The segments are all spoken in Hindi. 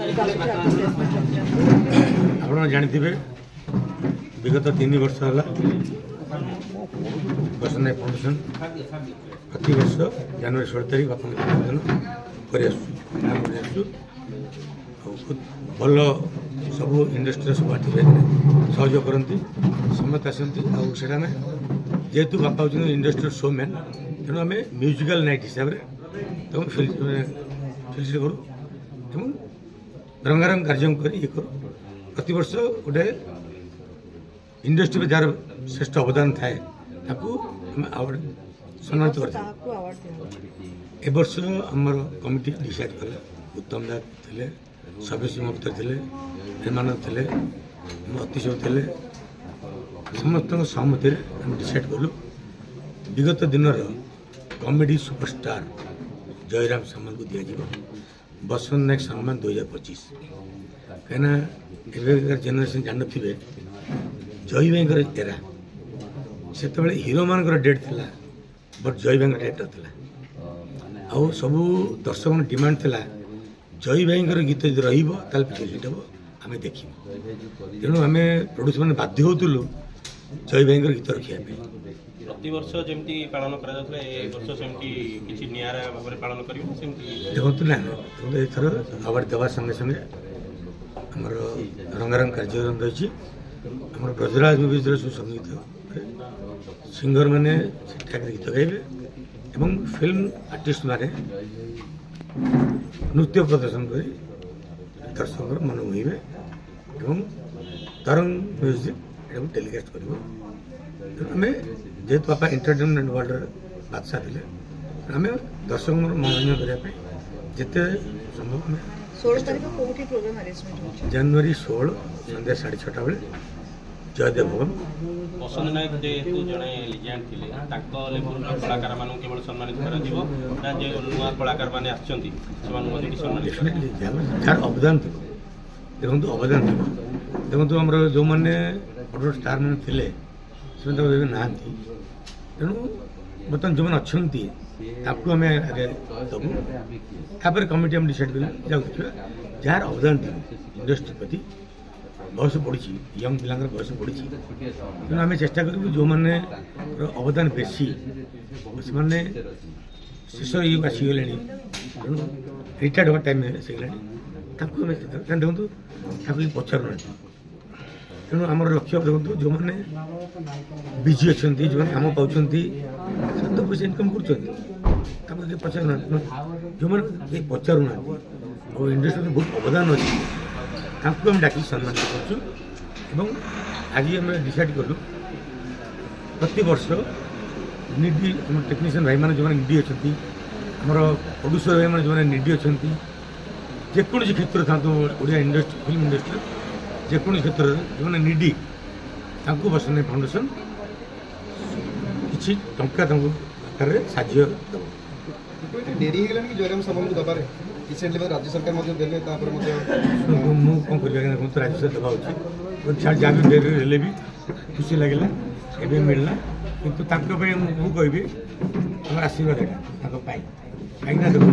आप जानते विगत 3 वर्ष है बसनायक फाउंडेशन प्रति वर्ष जनवरी 16 तारीख बापा जन्मदिन कर भल सब इंडस्ट्री सब आर्टिस्ट सहयोग करती समस्त आसती आटा जेहेतु बापा हूँ इंडस्ट्री शो मैन तेणु आम म्यूजिकल नाइट हिसाब से फिल्स करूँ रंगारंग कार्यक्रम कर प्रति वर्ष गोटे इंडस्ट्री में जार श्रेष्ठ अवदान थाए अवार्ड सम्मानित कर वर्ष आमर कमिटी डिसाइड कले उत्तम दास थे सभी मुक्तर थे हेमानंद थे अतिश थे समस्त सहमति डिसाइड कलु विगत दिन कॉमेडी सुपरस्टार जयराम सामल को दिज्व बसंत नायक सम्मान 2025 कहीं जेनेरेशन जान थे जय भाई एरा से हिरो मान डेट थी बट जय भाई डेट ना आउ सब दर्शक डिमांड थी जय भाई गीत जो रिट हम आम देख तेणु आम प्रोड्यूसर मैंने बाध्य होलु जय भाई गीत रखापी प्रति वर्ष जमी पालन देखो ना एथर अवार्ड देवा संगे संगे आमर रंगारंग कार्यक्रम रही आम ब्रजराज मूवीज सब संगीत सिंगर मैंने ठीक ठाक गीत गाइबे एवं फिल्म आर्टिस्ट माने नृत्य प्रदर्शन कर दर्शक मन मोहिबे एवं तरंग म्यूजिक टेलीकास्ट कर आम जेहेतु बापा एंटरटेनमेंट वर्ल्ड बादशाह थे आम दर्शक मनोरंजन करने जिते संभव 16 तारीख को प्रोग्राम अरेंजमेंट जनवरी 16 संध्या 6:30 बेले जयदेव भवन बसंत नायक जेहेतु जड़े लिजेंड थे कलाकार मान केवल सम्मानित नुआ कलाकार मैंने जार अवदान थी देखो अवदान थी देखो आम जो मैंने बड़ स्टार मैंने थे से ना तेणु बर्तमान जो मैंने अच्छा आपको आम आगे दबू तापर कमिटी आम डिसाइड करें देखा जार अवदान थी इंडस्ट्री प्रति बयस पड़ी यंग पिला बयस पड़ी तेणु आम चेष्टा करूँ जो मैंने अवदान बेसी से शेष ये आसीगले तेणु रिटायर्ड होगा टाइम से देखो पचारूना तेणु आम लक्ष्य देखो जो मैंने बिजी अच्छा जो मैंने कम पाँच 7 पैसा इनकम कर पचारूना जो मैंने पचारूना और इंडस्ट्री बहुत अवदान अच्छी आम डाक सम्मानित कर आज आम डिसाइड कलु प्रति वर्ष निडी आम टेक्नीशियन भाई मैंने जो निडी अच्छा आमर प्रोड्यूसर भाई मैंने जो निडी अच्छा जेको क्षेत्र था ओडिया इंडस्ट्री फिल्म इंडस्ट्री जेको क्षेत्र जो निडी बसनायक फाउंडेशन किसी टंका आकार साज्य डेरी जयराम सामल को दबारे रिसेंटली राज्य सरकार मुझे देले तापर मुझे मु कोन करिया तो राज्य सरकार दबा होची छाड़ जा भी डेरी भी खुशी लगला एबे मिलना किंतु ताको पे मु कहबी हमर आशीर्वाद ताको पाई काइना देखो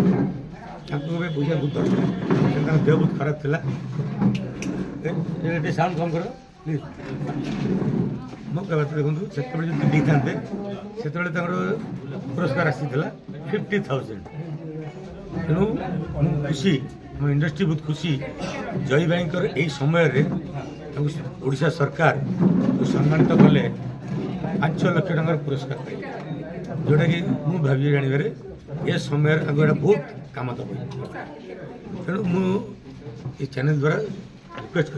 ताको पे बुझा बहुत दरकार देह बहुत खराब थिला ए साउंड कम करो प्लीज मो कहबा देखो से जो दी थांते से पुरस्कार आसी 50,000 तेणु खुशी मो इंडस्ट्री बहुत खुशी जय भाई यही समय ओडिशा सरकार जो सम्मानित कले 5 लाख टंकार पुरस्कार पाई जोटा कि मु भावी जानवे ये समय बहुत काम दब तेणु मु चैनल द्वारा रिक्वेस्ट